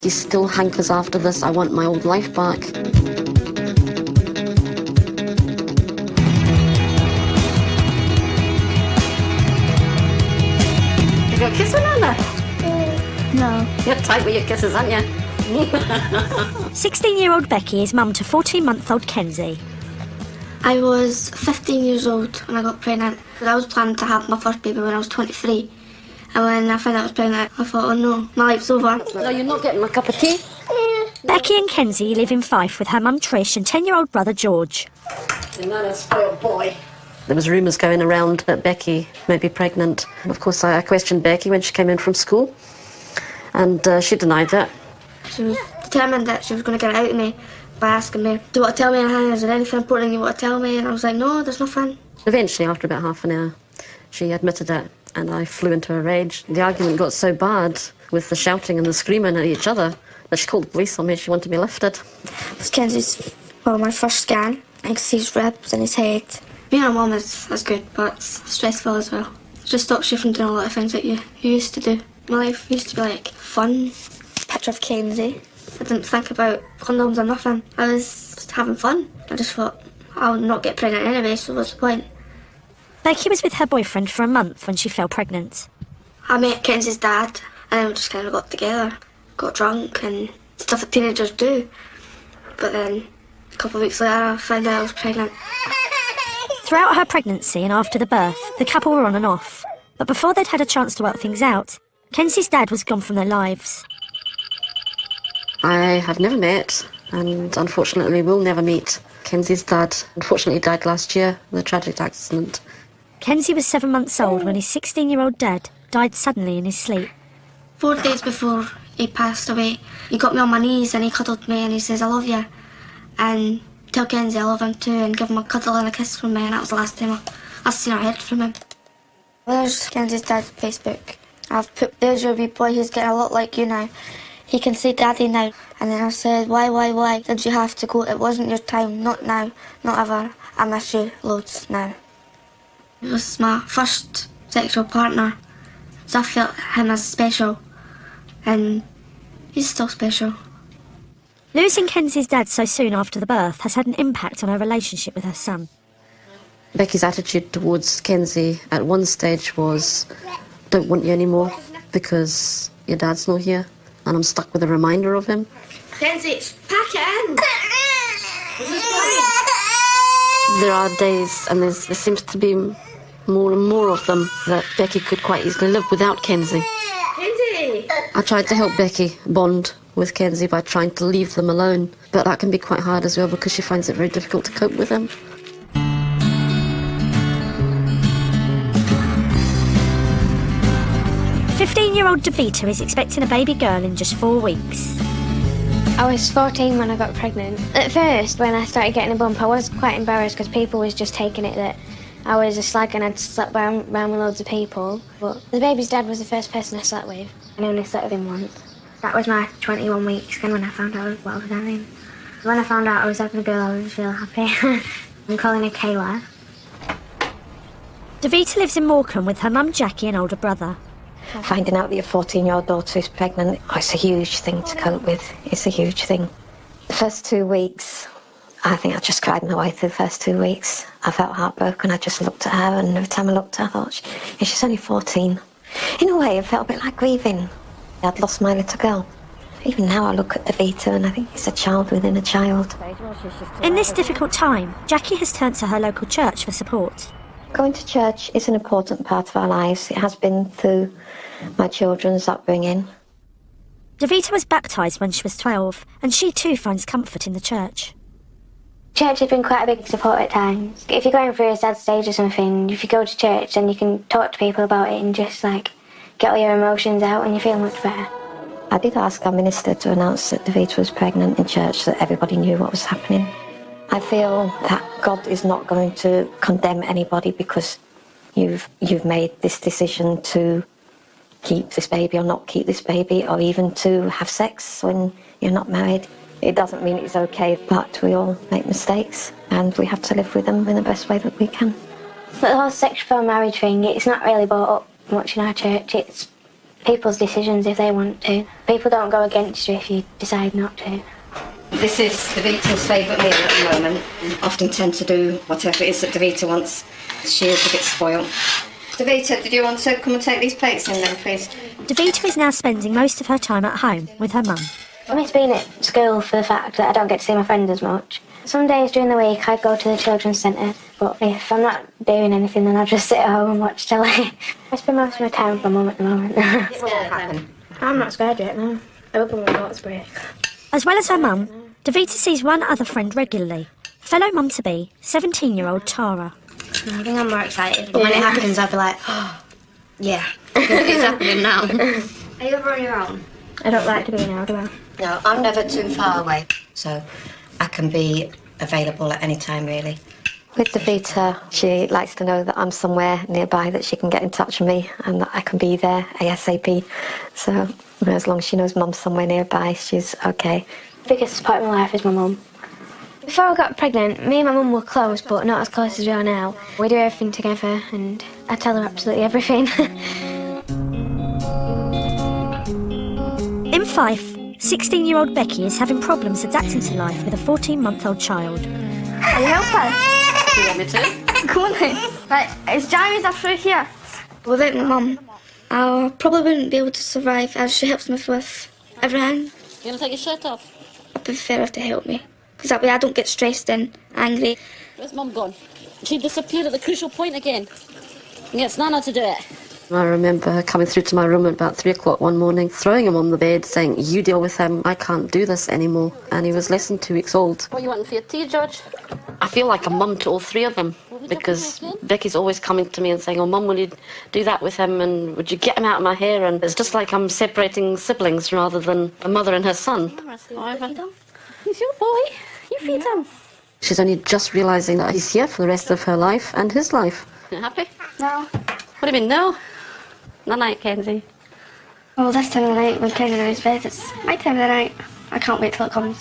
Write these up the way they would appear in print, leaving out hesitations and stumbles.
He still hankers after this, I want my old life back. You got a kiss with Nana? No. You're tight with your kisses, aren't you? 16-year-old Becky is mum to 14-month-old Kenzie. I was 15 years old when I got pregnant. I was planning to have my first baby when I was 23. And when I found out I was pregnant, I thought, oh no, my life's over. No, you're not getting my cup of tea? Becky and Kenzie live in Fife with her mum Trish and 10-year-old brother George. You're not a spoiled boy. There was rumours going around that Becky may be pregnant. Of course, I questioned Becky when she came in from school, and she denied that. She was determined that she was going to get it out of me by asking me, do you want to tell me anything? Is there anything important you want to tell me? And I was like, no, there's nothing. Eventually, after about half an hour, she admitted it, and I flew into a rage. The argument got so bad with the shouting and the screaming at each other that she called the police on me. She wanted me lifted. It was Kenzie's, my first scan. I could see his ribs and his head. Being a mum is good, but it's stressful as well. It just stops you from doing a lot of things that you used to do. My life used to be like fun. Picture of Kenzie. I didn't think about condoms or nothing. I was just having fun. I just thought, I'll not get pregnant anyway, so what's the point? Becky was with her boyfriend for a month when she fell pregnant. I met Kenzie's dad, and then we just kind of got together, got drunk and stuff that teenagers do. But then, a couple of weeks later, I found out I was pregnant. Throughout her pregnancy and after the birth, the couple were on and off. But before they'd had a chance to work things out, Kenzie's dad was gone from their lives. I have never met, and unfortunately will never meet, Kenzie's dad. Unfortunately died last year in a tragic accident. Kenzie was 7 months old when his 16-year-old dad died suddenly in his sleep. 4 days before he passed away, he got me on my knees and he cuddled me and he says, I love you. And tell Kenzie I love him too, and give him a cuddle and a kiss from me, and that was the last time I seen or heard from him. There's Kenzie's dad's Facebook. I've put, there's your wee boy, he's getting a lot like you now. He can say daddy now. And then I said, why did you have to go? It wasn't your time, not now, not ever. I miss you loads now. It was my first sexual partner, so I felt him as special, and he's still special. Losing Kenzie's dad so soon after the birth has had an impact on her relationship with her son. Becky's attitude towards Kenzie at one stage was, don't want you anymore because your dad's not here, and I'm stuck with a reminder of him. Kenzie, pack it in! There are days, and there seems to be more and more of them, that Becky could quite easily live without Kenzie. Kenzie! I tried to help Becky bond with Kenzie by trying to leave them alone, but that can be quite hard as well because she finds it very difficult to cope with him. "15-year-old Davita is expecting a baby girl in just 4 weeks. I was 14 when I got pregnant. At first, when I started getting a bump, I was quite embarrassed because people was just taking it that I was a slag and I'd slept around with loads of people. But the baby's dad was the first person I slept with. I only slept with him once. That was my 21-week scan when I found out what I was having. When I found out I was having a girl, I was real happy. I'm calling her Kayla. Davita lives in Morecambe with her mum Jackie and older brother. Finding out that your 14-year-old daughter is pregnant, it's a huge thing to cope with. It's a huge thing. The first 2 weeks, I think I just cried my way through the first 2 weeks. I felt heartbroken. I just looked at her, and every time I looked at her, I thought, she's only 14. In a way, it felt a bit like grieving. I'd lost my little girl. Even now I look at Davita and I think it's a child within a child. In this difficult time, Jackie has turned to her local church for support. Going to church is an important part of our lives. It has been through my children's upbringing. Davita was baptised when she was 12, and she too finds comfort in the church. Church has been quite a big support at times. If you're going through a sad stage or something, if you go to church, then you can talk to people about it and just get all your emotions out and you feel much better. I did ask our minister to announce that Davita was pregnant in church so that everybody knew what was happening. I feel that God is not going to condemn anybody because you've made this decision to keep this baby or not keep this baby, or even to have sex when you're not married. It doesn't mean it's okay, but we all make mistakes and we have to live with them in the best way that we can. But the whole sex before marriage thing, it's not really brought up much in our church. It's people's decisions if they want to. People don't go against you if you decide not to. This is Davita's favourite meal at the moment. I often tend to do whatever it is that Davita wants. She is a bit spoiled. Davita, did you want to come and take these plates in then, please? Davita is now spending most of her time at home with her mum. I miss being at school for the fact that I don't get to see my friends as much. Some days during the week I go to the children's centre, but if I'm not doing anything then I just sit at home and watch telly. I spend most of my time with my mum at the moment. It will happen. I'm not scared yet, no. I hope I'm not scared. As well as her mum, Davita sees one other friend regularly, fellow mum-to-be, 17-year-old Tara. I think I'm more excited, but when it happens I'll be like, oh, yeah, it's happening now. Are you ever on your own? I don't like to be now, do I? No, I'm never too far away, so I can be available at any time, really. With Davita, she likes to know that I'm somewhere nearby that she can get in touch with me and that I can be there ASAP. So as long as she knows Mum's somewhere nearby, she's okay. The biggest support in my life is my mum. Before I got pregnant, me and my mum were close, but not as close as we are now. We do everything together, and I tell her absolutely everything. In Fife, 16-year-old Becky is having problems adapting to life with a 14-month-old child. Can you help us? Do you want me to? Come on then. Right, it's Jamie's after here. Without my mum, I probably wouldn't be able to survive as she helps me with everything. You want to take your shirt off? I prefer her to help me, because that way I don't get stressed and angry. Where's Mum gone? She disappeared at the crucial point again. Yes, Nana to do it. I remember her coming through to my room at about 3 o'clock one morning, throwing him on the bed, saying, "You deal with him, I can't do this anymore." And he was less than 2 weeks old. What are you wanting for your tea, George? I feel like a mum to all three of them, because Becky's always coming to me and saying, "Oh, Mum, will you do that with him, and would you get him out of my hair?" And it's just like I'm separating siblings rather than a mother and her son. He's your boy. You feed him. She's only just realising that he's here for the rest of her life and his life. You happy? No. What do you mean, no? Not night, Kenzie. Well, this time of the night when Ken's in his bed, it's my time of the night. I can't wait till it comes.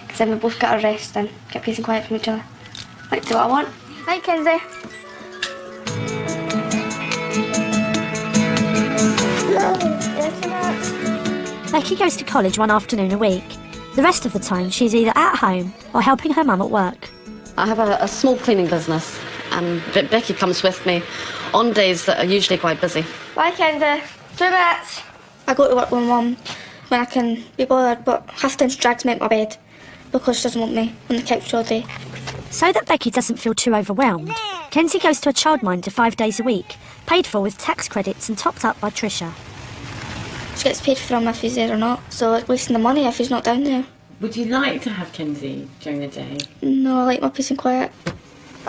Because then we both get our rest and get peace and quiet from each other. Like, do what I want. Hi, Kenzie. Becky goes to college one afternoon a week. The rest of the time, she's either at home or helping her mum at work. I have a small cleaning business, and Becky comes with me on days that are usually quite busy. Bye, Kenzie. 2 minutes. I go to work with Mum when I can be bothered, but half the time she drags me out my bed because she doesn't want me on the couch all day. So that Becky doesn't feel too overwhelmed, Kenzie goes to a childminder 5 days a week, paid for with tax credits and topped up by Tricia. She gets paid for him if he's there or not, so it's wasting the money if he's not down there. Would you like to have Kenzie during the day? No, I like my peace and quiet.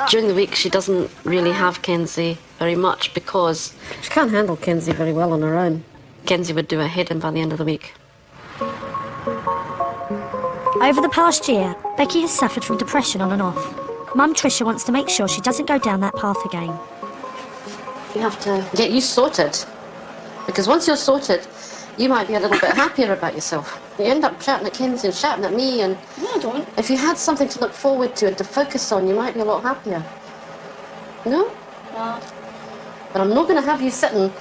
During the week, she doesn't really have Kenzie very much because she can't handle Kenzie very well on her own. Kenzie would do her head in by the end of the week. Over the past year, Becky has suffered from depression on and off. Mum Tricia wants to make sure she doesn't go down that path again. You have to get you sorted, because once you're sorted, you might be a little bit happier about yourself. You end up shouting at Kenzie and shouting at me, and No, I don't. if you had something to look forward to and to focus on, you might be a lot happier. No? No. But I'm not going to have you sitting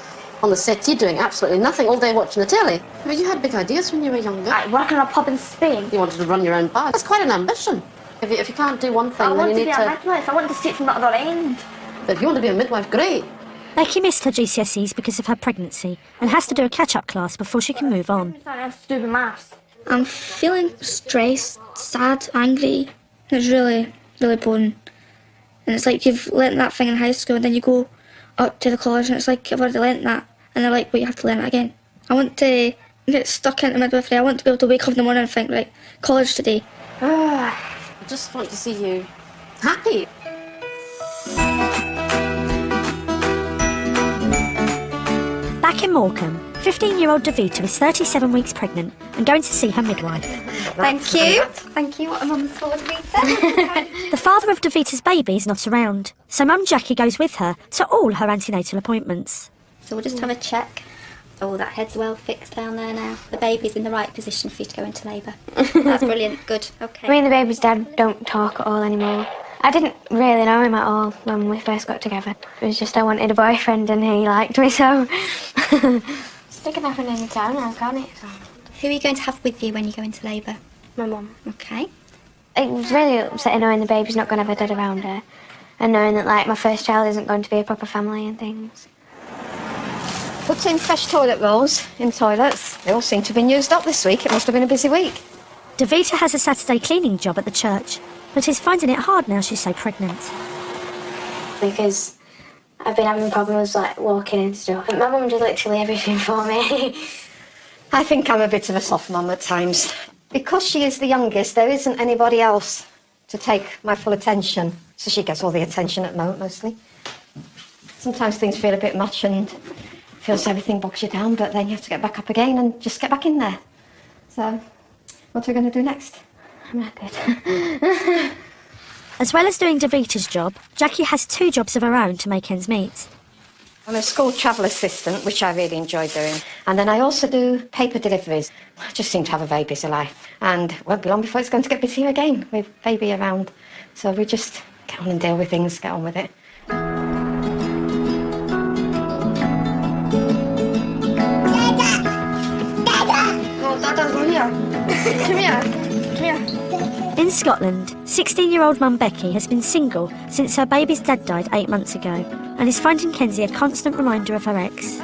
on the settee doing absolutely nothing all day watching the telly. I mean, you had big ideas when you were younger. I work in a pub in Spain. You wanted to run your own bar. That's quite an ambition. If you can't do one thing, I then want you to need be a midwife. I want to see it from the other end. But if you want to be a midwife, great. Becky missed her GCSEs because of her pregnancy and has to do a catch-up class before she can move on. I have to do with maths. I'm feeling stressed, sad, angry. It's really, really boring. And it's like you've learnt that thing in high school and then you go up to the college and it's like you've already learnt that. And they're like, well, you have to learn it again. I want to get stuck into midwifery. I want to be able to wake up in the morning and think, right, college today. I just want to see you happy. Back in Morecambe, 15-year-old Davita is 37 weeks pregnant and going to see her midwife. Thank you. Thank you. What a mum's for, Davita. The father of Davita's baby is not around, so Mum Jackie goes with her to all her antenatal appointments. So we'll just have a check. Oh, that head's well fixed down there now. The baby's in the right position for you to go into labour. That's brilliant. Good. Okay. Me and the baby's dad don't talk at all anymore. I didn't really know him at all when we first got together. It was just I wanted a boyfriend and he liked me, so... It can happen any time now, can't it? So. Who are you going to have with you when you go into labour? My mum. Okay. It was really upsetting knowing the baby's not going to have a dad around her, and knowing that like my first child isn't going to be a proper family and things. Put in fresh toilet rolls in toilets. They all seem to have been used up this week. It must have been a busy week. Davita has a Saturday cleaning job at the church, but is finding it hard now she's so pregnant. Because I've been having problems like walking and stuff. My mum did literally everything for me. I think I'm a bit of a soft mum at times. Because she is the youngest, there isn't anybody else to take my full attention. So she gets all the attention at the moment, mostly. Sometimes things feel a bit much and feels everything bogs you down, but then you have to get back up again and just get back in there. So, what are we going to do next? I'm not good. As well as doing Davita's job, Jackie has 2 jobs of her own to make ends meet. I'm a school travel assistant, which I really enjoy doing. And then I also do paper deliveries. I just seem to have a very busy life. And it won't be long before it's going to get busier again with baby around. So we just get on and deal with things, get on with it. Dada's not here. Come here. Come here. In Scotland, 16-year-old mum Becky has been single since her baby's dad died 8 months ago and is finding Kenzie a constant reminder of her ex.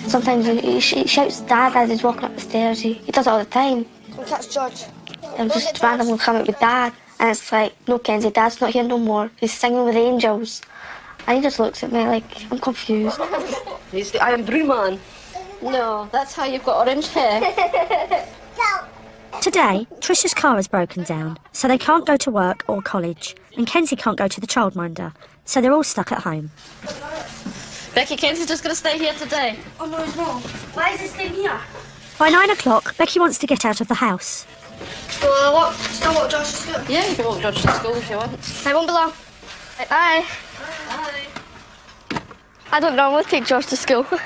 Sometimes he shouts Dad as he's walking up the stairs. He does it all the time. That's George. He'll just randomly come up with Dad. And it's like, no, Kenzie, Dad's not here no more. He's singing with the angels. And he just looks at me like, I'm confused. He's the Iron Brew Man. No, that's how you've got orange hair. Today, Trisha's car has broken down, so they can't go to work or college, and Kenzie can't go to the childminder, so they're all stuck at home. Becky, Kenzie's just going to stay here today. Oh, no, he's not. Why is he staying here? By 9 o'clock, Becky wants to get out of the house. Still walk George to school? Yeah, you can walk George to school if you want. I won't be long. Bye. Bye. I don't normally take George to school, but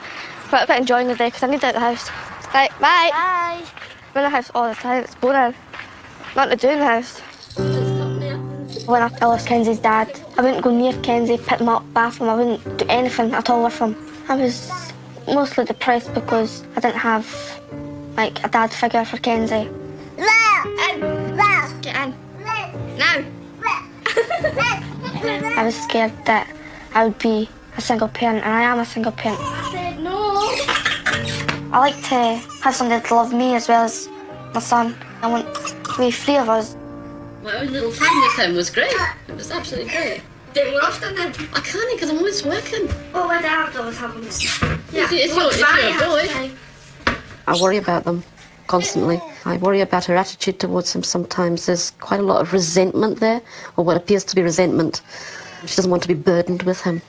I'm quite enjoying the day because I need out of the house. Right, bye. Bye. I'm in the house all the time. It's boring. Nothing to do in the house. When I lost Kenzie's dad, I wouldn't go near Kenzie, pick him up, bath him. I wouldn't do anything at all with him. I was mostly depressed because I didn't have like a dad figure for Kenzie. Get in. Now. I was scared that I would be a single parent, and I am a single parent. I said no. I like to have somebody to love me as well as my son. I want to be 3 of us. My own little time with him was great. It was absolutely great. Do it more often then. I can't because I'm always working. Oh, my dad always happens. Yeah. If you're a boy. I worry about them constantly. I worry about her attitude towards him sometimes. There's quite a lot of resentment there, or what appears to be resentment. She doesn't want to be burdened with him.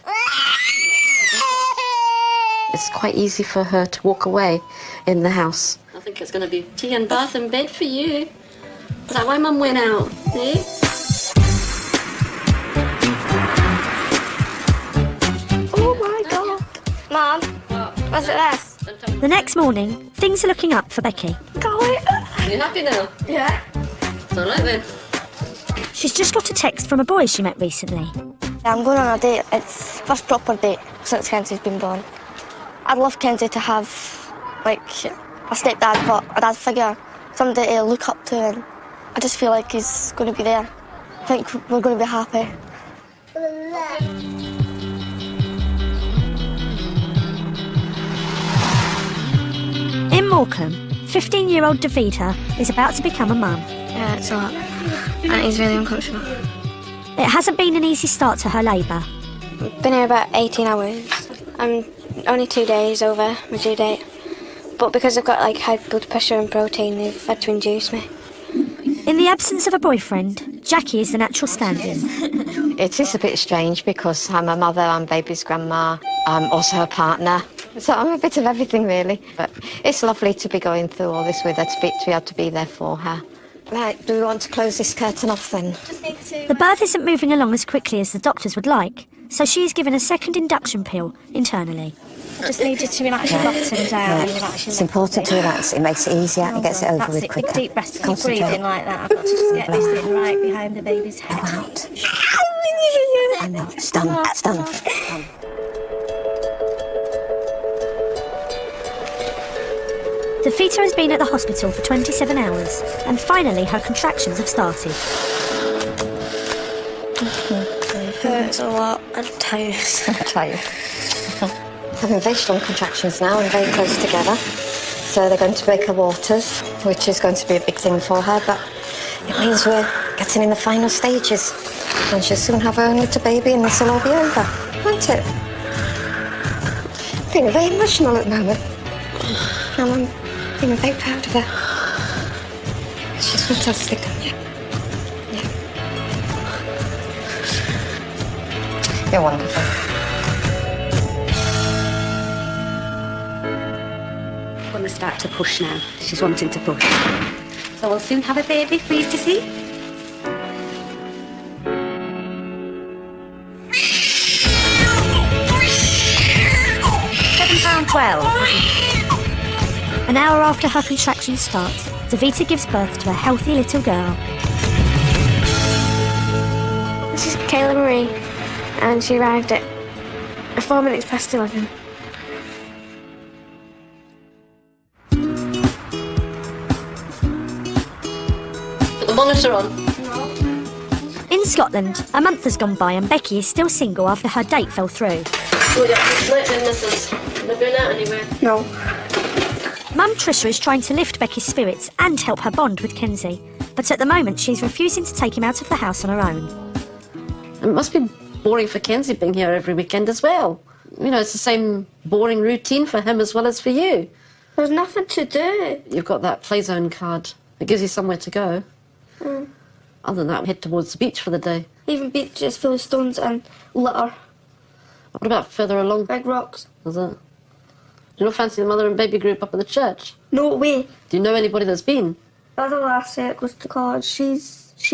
It's quite easy for her to walk away in the house. I think it's going to be tea and bath and bed for you. Is that why Mum went out? Eh? Oh my God. Mum, what's it this? The next morning, things are looking up for Becky. Are you happy now? Yeah. It's all right then. She's just got a text from a boy she met recently. I'm going on a date. It's the first proper date since Kenzie's been born. I'd love Kenzie to have, like, a stepdad, but a dad figure, somebody to look up to, and I just feel like he's going to be there. I think we're going to be happy. In Morecambe, 15-year-old Davita is about to become a mum. Yeah, it's a lot. And he's really uncomfortable. It hasn't been an easy start to her labour. I've been here about 18 hours. I'm only 2 days over my due date. But because I've got like high blood pressure and protein, they've had to induce me. In the absence of a boyfriend, Jackie is the natural stand-in. It is a bit strange because I'm a mother, I'm baby's grandma, I'm also her partner. So I'm a bit of everything really. But it's lovely to be going through all this with her, to be able to be there for her. Right, do we want to close this curtain off then? The birth isn't moving along as quickly as the doctors would like, so she is given a second induction pill internally. I just need you to relax your bottoms down. It's important to relax. It makes it easier. It gets it over with quicker. Big deep breaths. Keep breathing like that. I've got to just get this in right behind the baby's head. I know. It's done. It's done. Davita has been at the hospital for 27 hours, and finally her contractions have started. It hurts a lot. I'm tired. Tired. Having very strong contractions now and very close together. So they're going to break her waters, which is going to be a big thing for her, but it means we're getting in the final stages. And she'll soon have her own little baby and this will all be over, won't it? I'm feeling very emotional at the moment. And I'm feeling very proud of her. She's fantastic. Yeah. You're wonderful. Going to start to push now. She's wanting to push. So we'll soon have a baby for you to see. £7.12. An hour after her contractions start, Davita gives birth to a healthy little girl. This is Kayla Marie, and she arrived at 4 minutes past 11. Put the monitor on. In Scotland, a month has gone by and Becky is still single after her date fell through. Oh, yeah, tonight then, missus. Not going out anywhere. No. Mum Trisha is trying to lift Becky's spirits and help her bond with Kenzie, but at the moment she's refusing to take him out of the house on her own. It must be boring for Kenzie being here every weekend as well. You know, it's the same boring routine for him as well as for you. There's nothing to do. You've got that play zone card. It gives you somewhere to go. Other than that, head towards the beach for the day. Even beaches full of stones and litter. What about further along? Big rocks. Is it? You don't fancy the mother and baby group up at the church? No way. Do you know anybody that's been? The other lass that goes to college, she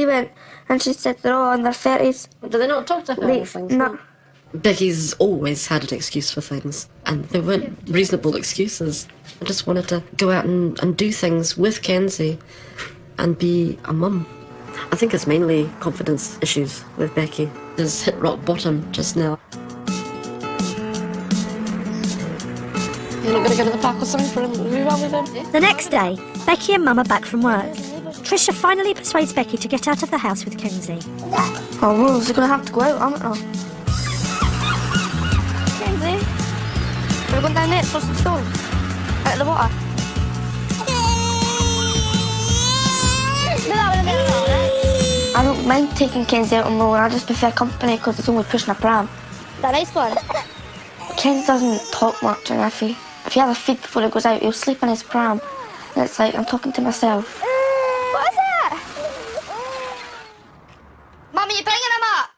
went and she said they're all in their 30s. Do they not talk to her or things? No. Becky's always had an excuse for things, and they weren't reasonable excuses. I just wanted to go out and do things with Kenzie and be a mum. I think it's mainly confidence issues with Becky. She's hit rock bottom just now. You're not going to go to the park or something for a move on with them? The next day, Becky and Mum are back from work. Trisha finally persuades Becky to get out of the house with Kenzie. Oh, well, they're going to have to go out, aren't they? Kenzie, we're going down there to throw some stones out of the water. I don't mind taking Kenzie out on the road. I just prefer company because it's only pushing a pram. That nice one. Kenzie doesn't talk much, and if you have a feed before he goes out, he'll sleep in his pram. And it's like I'm talking to myself. What is that? Mum, are you bringing him up?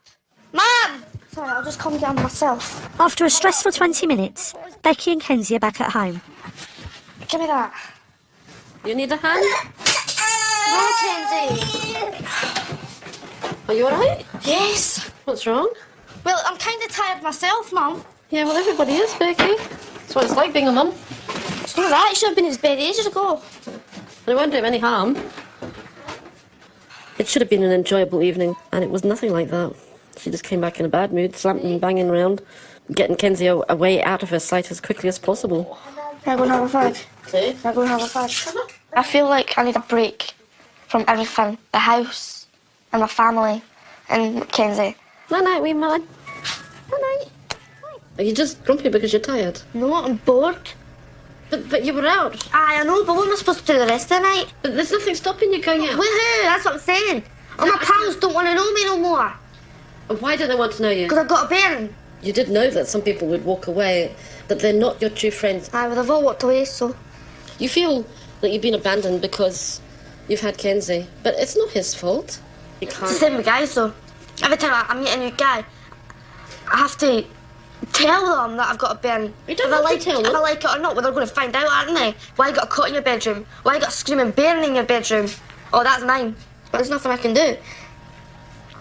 Mum! Sorry, I'll just calm down myself. After a stressful 20 minutes, Becky and Kenzie are back at home. Give me that. You need a hand? No, Kenzie. Are you alright? Yes. What's wrong? Well, I'm kind of tired myself, Mum. Yeah, well, everybody is, Becky. That's what it's like being a mum. It's not that. He should have been in his bed ages ago. But it won't do him any harm. It should have been an enjoyable evening, and it was nothing like that. She just came back in a bad mood, slamping and banging around, getting Kenzie away out of her sight as quickly as possible. Can I go and have a fudge? See? Can I go and have a fudge? I feel like I need a break from everything. The house, and my family, and Kenzie. Night-night, wee man. Night-night. Are you just grumpy because you're tired? No, I'm bored. But you were out. Aye, I know, but what am I supposed to do the rest of the night? But there's nothing stopping you going out. With who? That's what I'm saying. All my pals don't want to know me no more. Why don't they want to know you? Because I've got a bearing. You did know that some people would walk away, that they're not your true friends. Aye, well, they've all walked away, so... You feel that you've been abandoned because you've had Kenzie, but it's not his fault. You can't... It's the same with guys, though. Every time I meet a new guy, I have to tell them that I've got a bearing. You don't have to tell them. If I like it or not, well, they're going to find out, aren't they? Why you got a cot in your bedroom? Why you got a screaming bearing in your bedroom? Oh, that's mine. But there's nothing I can do.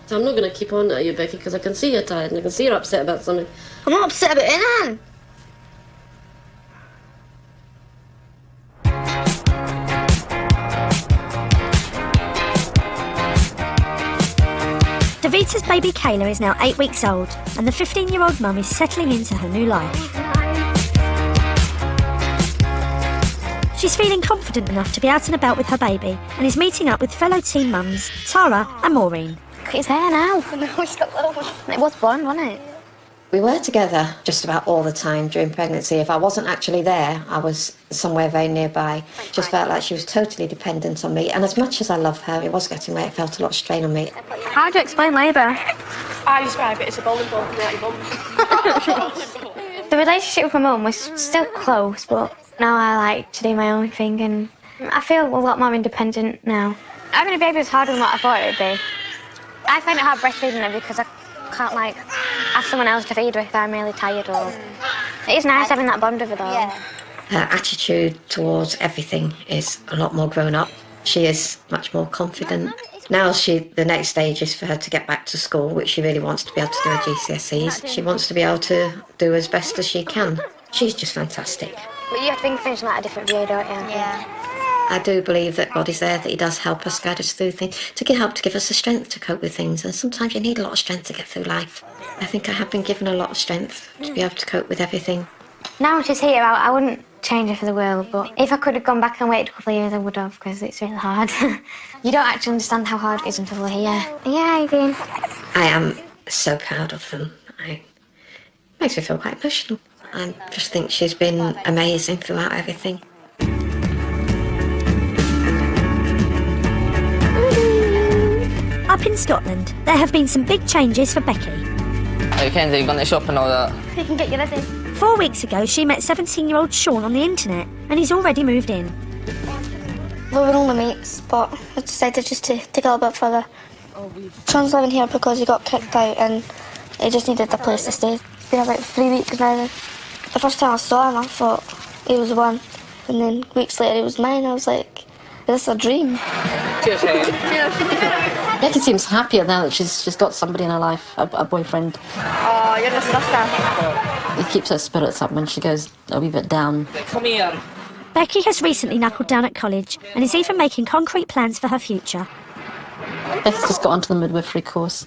So I'm not going to keep on at you, Becky, because I can see you're tired and I can see you're upset about something. I'm not upset about anything. Davita's baby Kayla is now 8 weeks old, and the 15-year-old mum is settling into her new life. She's feeling confident enough to be out and about with her baby and is meeting up with fellow teen mums, Tara and Maureen. It's there now. He's got little ones. It was born, wasn't it? We were together just about all the time during pregnancy. If I wasn't actually there, I was somewhere very nearby. Just felt like she was totally dependent on me. And as much as I love her, it was getting where it felt a lot of strain on me. How do you explain labour? I describe it as a bowling ball for my mum. The relationship with my mum was still close, but now I like to do my own thing and I feel a lot more independent now. Having a baby was harder than what I thought it would be. I find it hard breastfeeding her because I can't, like, ask someone else to feed her if I'm really tired or... It is nice having that bond with her, though. Yeah. Her attitude towards everything is a lot more grown up. She is much more confident. Now the next stage is for her to get back to school, which she really wants to be able to do her GCSEs. She wants to be able to do as best as she can. She's just fantastic. But you have to think things like a different view, don't you? Yeah. I do believe that God is there, that he does help us, guide us through things, to give us the strength to cope with things. And sometimes you need a lot of strength to get through life. I think I have been given a lot of strength to be able to cope with everything. Now she's here, I wouldn't change it for the world, but if I could have gone back and waited a couple of years, I would have, because it's really hard. You don't actually understand how hard it is until they're here. Yeah, I do. I am so proud of them. It makes me feel quite emotional. I just think she's been amazing throughout everything. Up in Scotland, there have been some big changes for Becky. Hey Kenzie, you gone to the shop and all that? We can get you ready. 4 weeks ago, she met 17-year-old Sean on the internet, and he's already moved in. We were only mates, but I decided just to take a little bit further. Sean's living here because he got kicked out and he just needed a place to stay. It's been about 3 weeks now. The first time I saw him, I thought he was the one. And then weeks later, he was mine. I was like, is this a dream? Cheers, Becky seems happier now that she's got somebody in her life, a boyfriend. Oh, you're the sister. It keeps her spirits up when she goes a wee bit down. Come here. Becky has recently knuckled down at college and is even making concrete plans for her future. Becky's just got onto the midwifery course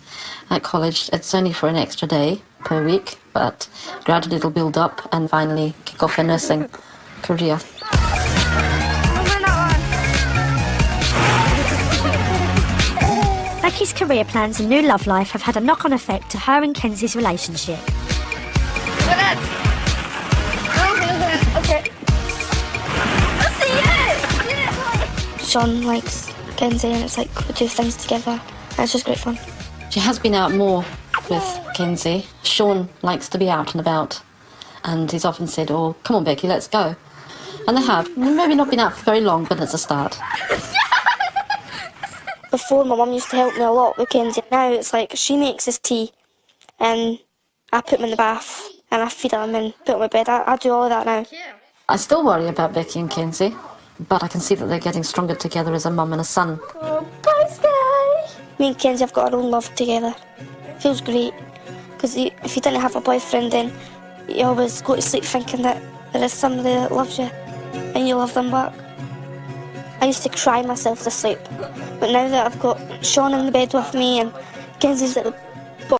at college. It's only for an extra day per week, but gradually it'll build up and finally kick off her nursing career. Becky's career plans and new love life have had a knock-on effect to her and Kenzie's relationship. Okay. Sean likes Kenzie and it's like we do things together and it's just great fun. She has been out more with Kenzie. Sean likes to be out and about, and he's often said, oh, come on Becky, let's go. And they have. Maybe not been out for very long, but it's a start. Before, my mum used to help me a lot with Kenzie. Now it's like she makes his tea and I put him in the bath and I feed him and put him in bed. I do all of that now. I still worry about Becky and Kenzie, but I can see that they're getting stronger together as a mum and a son. Oh, bye, Sky. Me and Kenzie have got our own love together. Feels great. Because if you didn't have a boyfriend, then you always go to sleep thinking that there is somebody that loves you and you love them back. I used to cry myself to sleep, but now that I've got Sean in the bed with me and Kenzie's at the